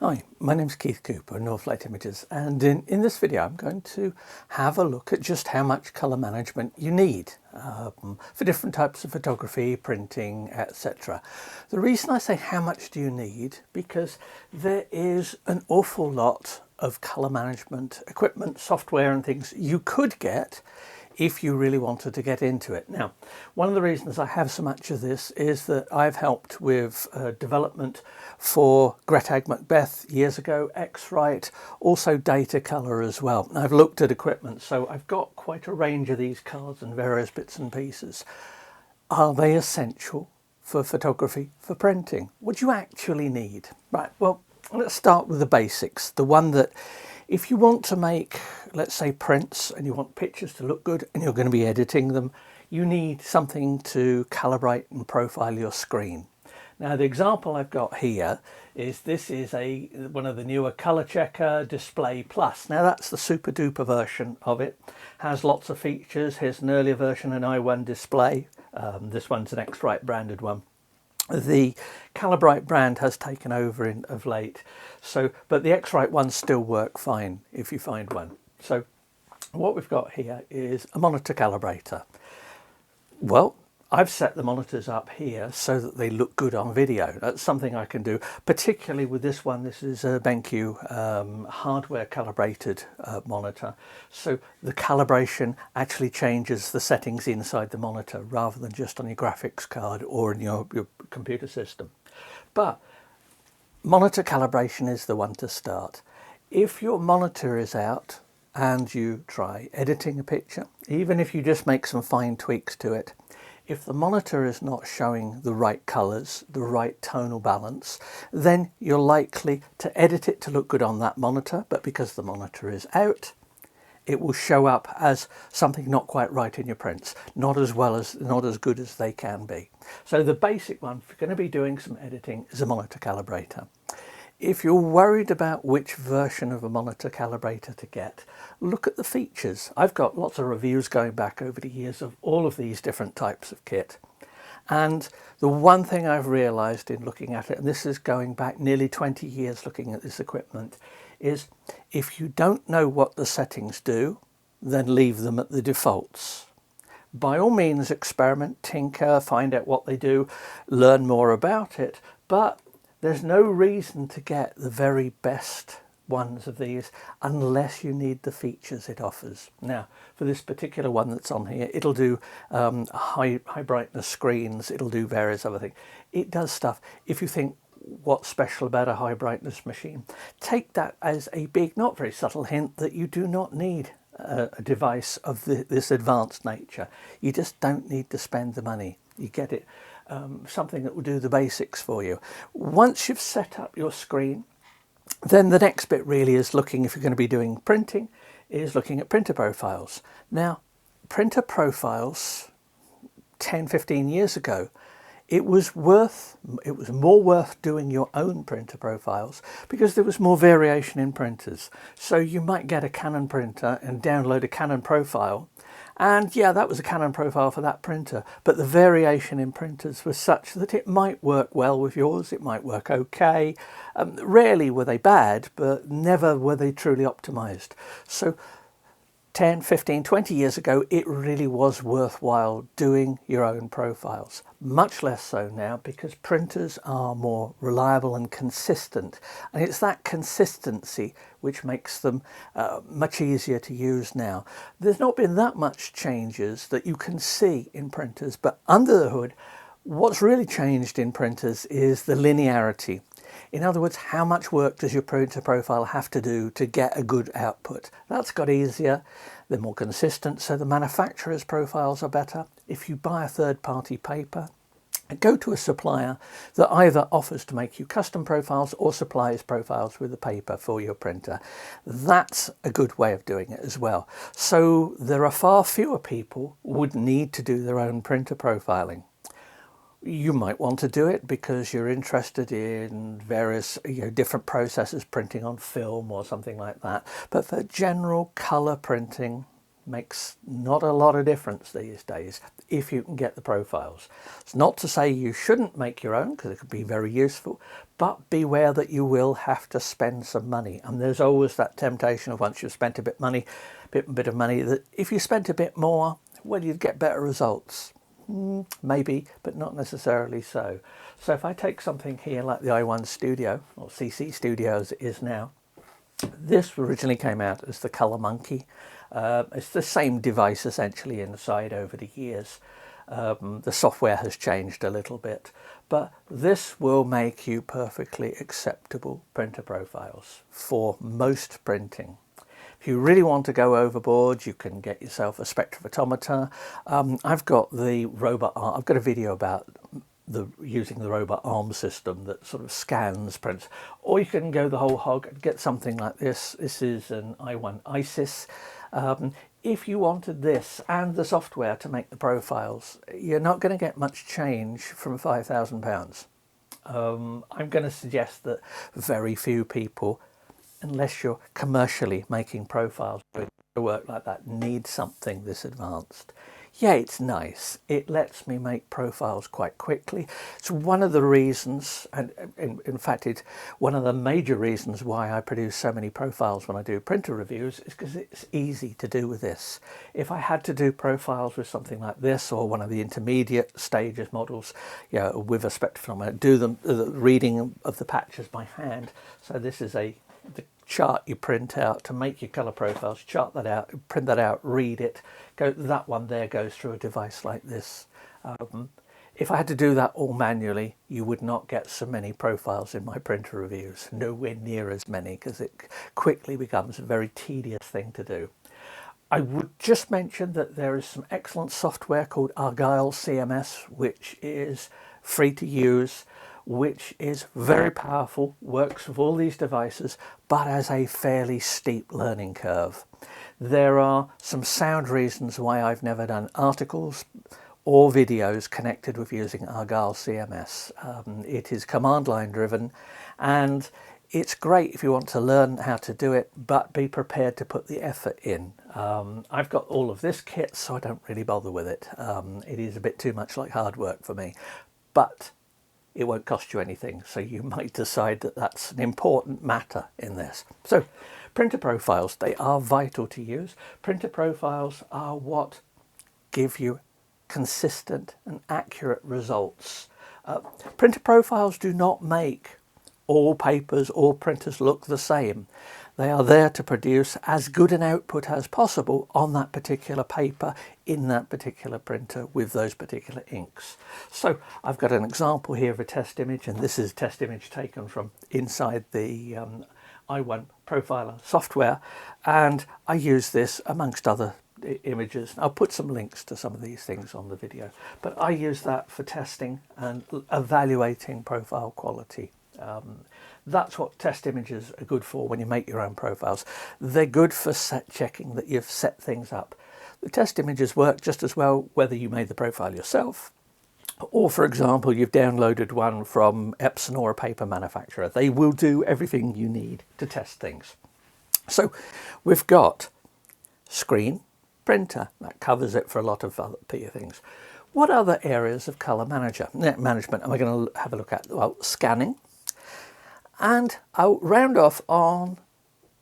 Hi, my name's Keith Cooper, Northlight Images, and in this video I'm going to have a look at just how much colour management you need for different types of photography, printing, etc. The reason I say how much do you need, because there is an awful lot of colour management equipment, software and things you could get if you really wanted to get into it. Now, one of the reasons I have so much of this is that I've helped with development for Greta Macbeth years ago, X-Rite, also data color as well. And I've looked at equipment, so I've got quite a range of these cards and various bits and pieces. Are they essential for photography, for printing? What do you actually need? Right, well, let's start with the basics. The one that if you want to make, let's say, prints and you want pictures to look good and you're going to be editing them, you need something to calibrate and profile your screen. Now, the example I've got here is this is one of the newer Color Checker Display Plus. Now, that's the super duper version of it. Has lots of features. Here's an earlier version, an i1 display. This one's an X-Rite branded one. The Calibrate brand has taken over of late, but the X-Rite ones still work fine if you find one. So what we've got here is a monitor calibrator. Well, I've set the monitors up here so that they look good on video. That's something I can do, particularly with this one. This is a BenQ hardware calibrated monitor. So the calibration actually changes the settings inside the monitor rather than just on your graphics card or in your computer system. But monitor calibration is the one to start. If your monitor is out and you try editing a picture, even if you just make some fine tweaks to it, if the monitor is not showing the right colours, the right tonal balance, then you're likely to edit it to look good on that monitor, but because the monitor is out, it will show up as something not quite right in your prints, not as good as they can be. So the basic one, if you're going to be doing some editing, is a monitor calibrator. If you're worried about which version of a monitor calibrator to get, look at the features. I've got lots of reviews going back over the years of all of these different types of kit. And the one thing I've realized in looking at it, and this is going back nearly 20 years looking at this equipment, is if you don't know what the settings do, then leave them at the defaults. By all means, experiment, tinker, find out what they do, learn more about it, but there's no reason to get the very best ones of these unless you need the features it offers. Now, for this particular one that's on here, it'll do high brightness screens, it'll do various other things. It does stuff. If you think, what's special about a high brightness machine, take that as a big, not very subtle hint that you do not need a device of this advanced nature. You just don't need to spend the money. You get it. Something that will do the basics for you. Once you've set up your screen, then the next bit really is looking, if you're going to be doing printing, is looking at printer profiles. Now, printer profiles 10, 15 years ago, it was more worth doing your own printer profiles because there was more variation in printers. So you might get a Canon printer and download a Canon profile. And yeah, that was a Canon profile for that printer, but the variation in printers was such that it might work well with yours, it might work okay. Rarely were they bad, but never were they truly optimized. So 10, 15, 20 years ago, it really was worthwhile doing your own profiles. Much less so now because printers are more reliable and consistent. And it's that consistency which makes them much easier to use now. There's not been that much changes that you can see in printers, but under the hood, what's really changed in printers is the linearity. In other words, how much work does your printer profile have to do to get a good output? That's got easier, they're more consistent, so the manufacturer's profiles are better. If you buy a third-party paper, go to a supplier that either offers to make you custom profiles or supplies profiles with the paper for your printer. That's a good way of doing it as well. So there are far fewer people who would need to do their own printer profiling. You might want to do it because you're interested in various different processes, printing on film or something like that. But for general colour printing, makes not a lot of difference these days if you can get the profiles. It's not to say you shouldn't make your own, because it could be very useful, but beware that you will have to spend some money. And there's always that temptation of, once you've spent a bit of money, that if you spent a bit more, well, you'd get better results. Maybe, but not necessarily so. So if I take something here like the i1 Studio, or CC Studio as it is now, this originally came out as the Color Monkey. It's the same device essentially inside over the years. The software has changed a little bit, but this will make you perfectly acceptable printer profiles for most printing. If you really want to go overboard, you can get yourself a spectrophotometer. I've got the robot arm. I've got a video about using the robot arm system that sort of scans prints, or you can go the whole hog and get something like this. This is an i1 ISIS. If you wanted this and the software to make the profiles, you're not going to get much change from £5,000. I'm going to suggest that very few people, unless you're commercially making profiles with work like that, need something this advanced. Yeah, it's nice. It lets me make profiles quite quickly. It's one of the reasons, and in fact, it's one of the major reasons why I produce so many profiles when I do printer reviews, is because it's easy to do with this. If I had to do profiles with something like this, or one of the intermediate stages models, you know, with a spectrophotometer, do the reading of the patches by hand. So this is the chart you print out to make your color profiles. Chart that out, print that out, read it. That one there goes through a device like this. If I had to do that all manually, you would not get so many profiles in my printer reviews. Nowhere near as many, because it quickly becomes a very tedious thing to do. I would just mention that there is some excellent software called Argyle CMS, which is free to use, which is very powerful, works with all these devices, but has a fairly steep learning curve. There are some sound reasons why I've never done articles or videos connected with using Argyle CMS. It is command line driven, and it's great if you want to learn how to do it, but be prepared to put the effort in. I've got all of this kit, so I don't really bother with it. It is a bit too much like hard work for me, but it won't cost you anything, so you might decide that that's an important matter in this. So printer profiles, they are vital to use. Printer profiles are what give you consistent and accurate results. Printer profiles do not make all papers or printers look the same. They are there to produce as good an output as possible on that particular paper, in that particular printer, with those particular inks. So I've got an example here of a test image, and this is a test image taken from inside the i1 Profiler software, and I use this amongst other images. I'll put some links to some of these things on the video, but I use that for testing and evaluating profile quality. That's what test images are good for when you make your own profiles. They're good for checking that you've set things up. The test images work just as well whether you made the profile yourself, or for example you've downloaded one from Epson or a paper manufacturer. They will do everything you need to test things. So we've got screen, printer, that covers it for a lot of other things. What other areas of colour management am I going to have a look at? Well, scanning. And I'll round off on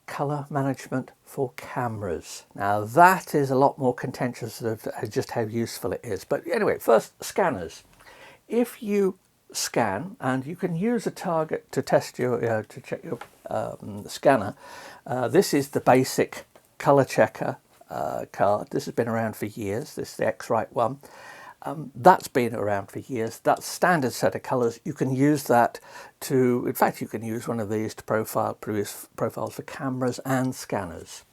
colour management for cameras. Now that is a lot more contentious of just how useful it is. But anyway, first, scanners. If you scan, and you can use a target to test your, to check your scanner. This is the basic colour checker card. This has been around for years. This is the X-Rite one. That's been around for years. That's standard set of colours. You can use that to, in fact, you can use one of these to produce profiles for cameras and scanners.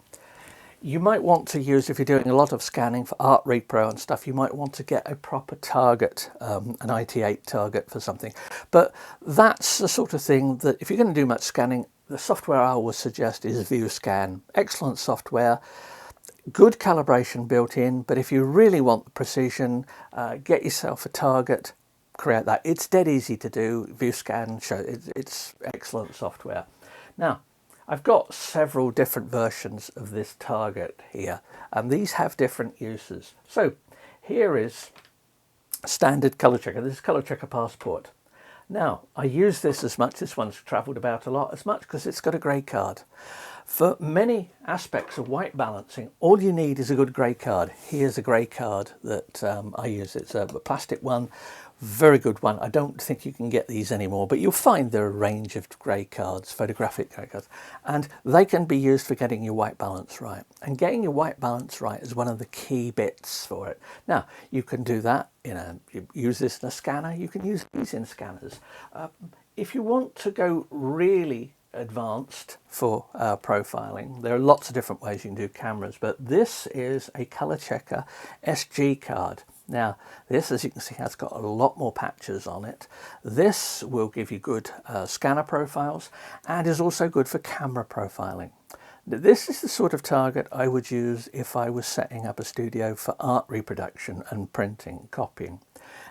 You might want to use, if you're doing a lot of scanning for art repro and stuff, you might want to get a proper target, an IT8 target for something. But that's the sort of thing that if you're going to do much scanning, the software I always suggest is ViewScan. Excellent software. Good calibration built in, but if you really want the precision, get yourself a target, create that. It's dead easy to do. ViewScan, it's excellent software. Now, I've got several different versions of this target here, and these have different uses. So here is standard colour checker. This is colour checker passport. Now, I use this as much. This one's travelled about a lot, as much because it's got a grey card. For many aspects of white balancing, all you need is a good grey card. Here's a grey card that I use. It's a plastic one, very good one. I don't think you can get these anymore, but you'll find there are a range of grey cards, photographic grey cards, and they can be used for getting your white balance right. And getting your white balance right is one of the key bits for it. Now, you can do that, you use this in a scanner, you can use these in scanners. If you want to go really advanced for profiling, there are lots of different ways you can do cameras, but this is a color checker SG card. Now this, as you can see, has got a lot more patches on it. This will give you good scanner profiles and is also good for camera profiling. This is the sort of target I would use if I was setting up a studio for art reproduction and printing, copying.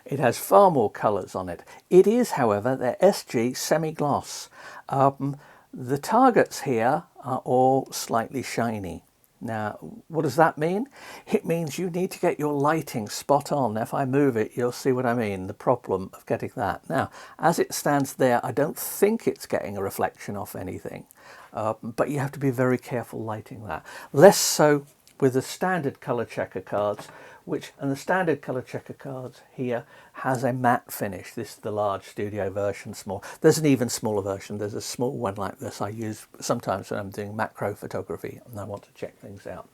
It has far more colours on it. It is, however, the SG semi-gloss. The targets here are all slightly shiny. Now, what does that mean? It means you need to get your lighting spot on. If I move it, you'll see what I mean, the problem of getting that. Now, as it stands there, I don't think it's getting a reflection off anything, but you have to be very careful lighting that. Less so with the standard colour checker cards, and the standard colour checker cards here has a matte finish. This is the large studio version, small. There's an even smaller version. There's a small one like this I use sometimes when I'm doing macro photography and I want to check things out.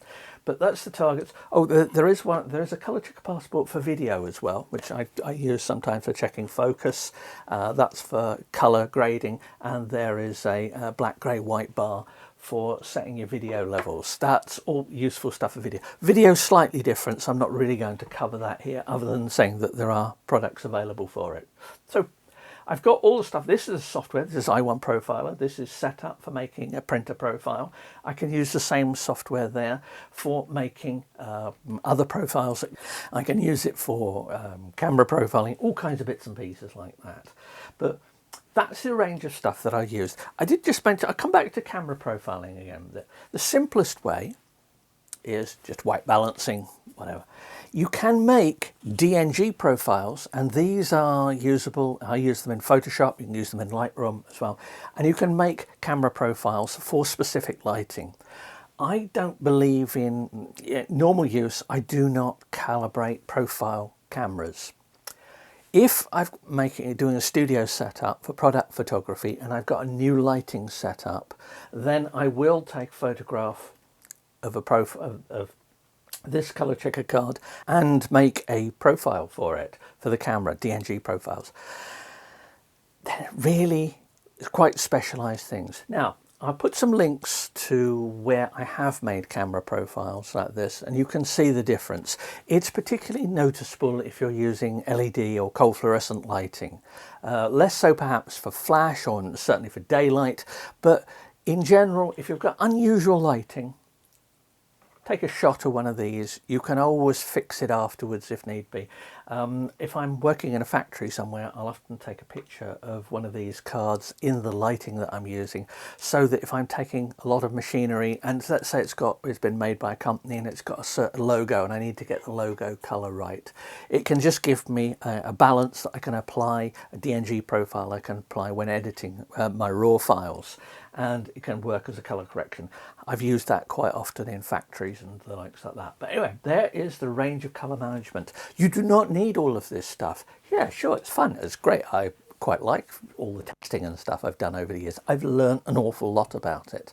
But that's the targets. Oh, there is a colour checker passport for video as well, which I use sometimes for checking focus. That's for colour grading, and there is a black, grey, white bar for setting your video levels. That's all useful stuff for video. Video's slightly different, so I'm not really going to cover that here, other than saying that there are products available for it. So I've got all the stuff. This is software. This is i1 Profiler. This is set up for making a printer profile. I can use the same software there for making other profiles. I can use it for camera profiling, all kinds of bits and pieces like that. But that's the range of stuff that I use. I did just mention, I'll come back to camera profiling again. The simplest way is just white balancing, whatever. You can make DNG profiles, and these are usable. I use them in Photoshop, you can use them in Lightroom as well. And you can make camera profiles for specific lighting. I don't believe in normal use. I do not calibrate profile cameras. If I'm doing a studio setup for product photography and I've got a new lighting setup, then I will take a photograph of a profile of this color checker card and make a profile for it, for the camera, DNG profiles. They're really quite specialized things. Now, I'll put some links to where I have made camera profiles like this, and you can see the difference. It's particularly noticeable if you're using LED or cold fluorescent lighting. Less so perhaps for flash, or certainly for daylight, but in general, if you've got unusual lighting, take a shot of one of these. You can always fix it afterwards if need be. If I'm working in a factory somewhere, I'll often take a picture of one of these cards in the lighting that I'm using, so that if I'm taking a lot of machinery, and let's say it's been made by a company and it's got a certain logo and I need to get the logo color right, it can just give me a balance that I can apply, a DNG profile I can apply when editing my raw files, and it can work as a color correction. I've used that quite often in factories and the likes like that. But anyway, there is the range of color management. You do not need all of this stuff. Yeah, sure, it's fun, it's great. I quite like all the testing and stuff I've done over the years. I've learned an awful lot about it.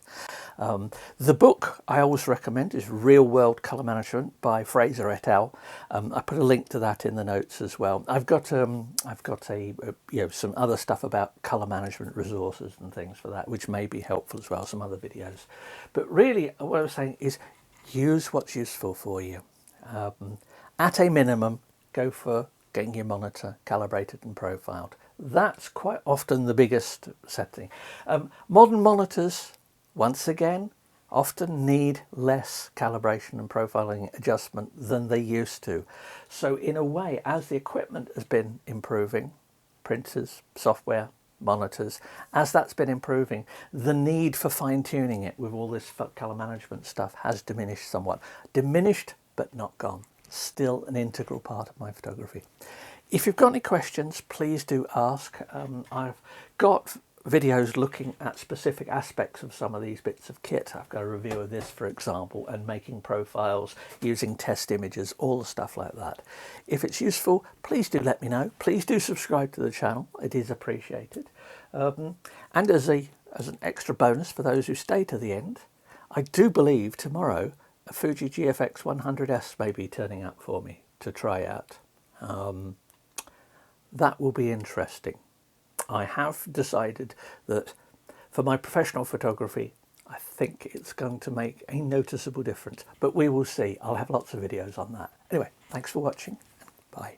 The book I always recommend is Real World Color Management by Fraser et al. I put a link to that in the notes as well. I've got some other stuff about color management resources and things for that, which may be helpful as well, some other videos. But really, what I was saying is use what's useful for you. At a minimum, go for getting your monitor calibrated and profiled. That's quite often the biggest setting. Modern monitors, once again, often need less calibration and profiling adjustment than they used to. So in a way, as the equipment has been improving, printers, software, monitors, as that's been improving, the need for fine-tuning it with all this colour management stuff has diminished somewhat. Diminished, but not gone. Still an integral part of my photography. If you've got any questions, please do ask. I've got videos looking at specific aspects of some of these bits of kit. I've got a review of this, for example, and making profiles using test images, all the stuff like that. If it's useful, please do let me know. Please do subscribe to the channel. It is appreciated. And as an extra bonus for those who stay to the end, I do believe tomorrow a Fuji GFX 100S may be turning up for me to try out. That will be interesting. I have decided that for my professional photography, I think it's going to make a noticeable difference, but we will see. I'll have lots of videos on that. Anyway, thanks for watching. Bye.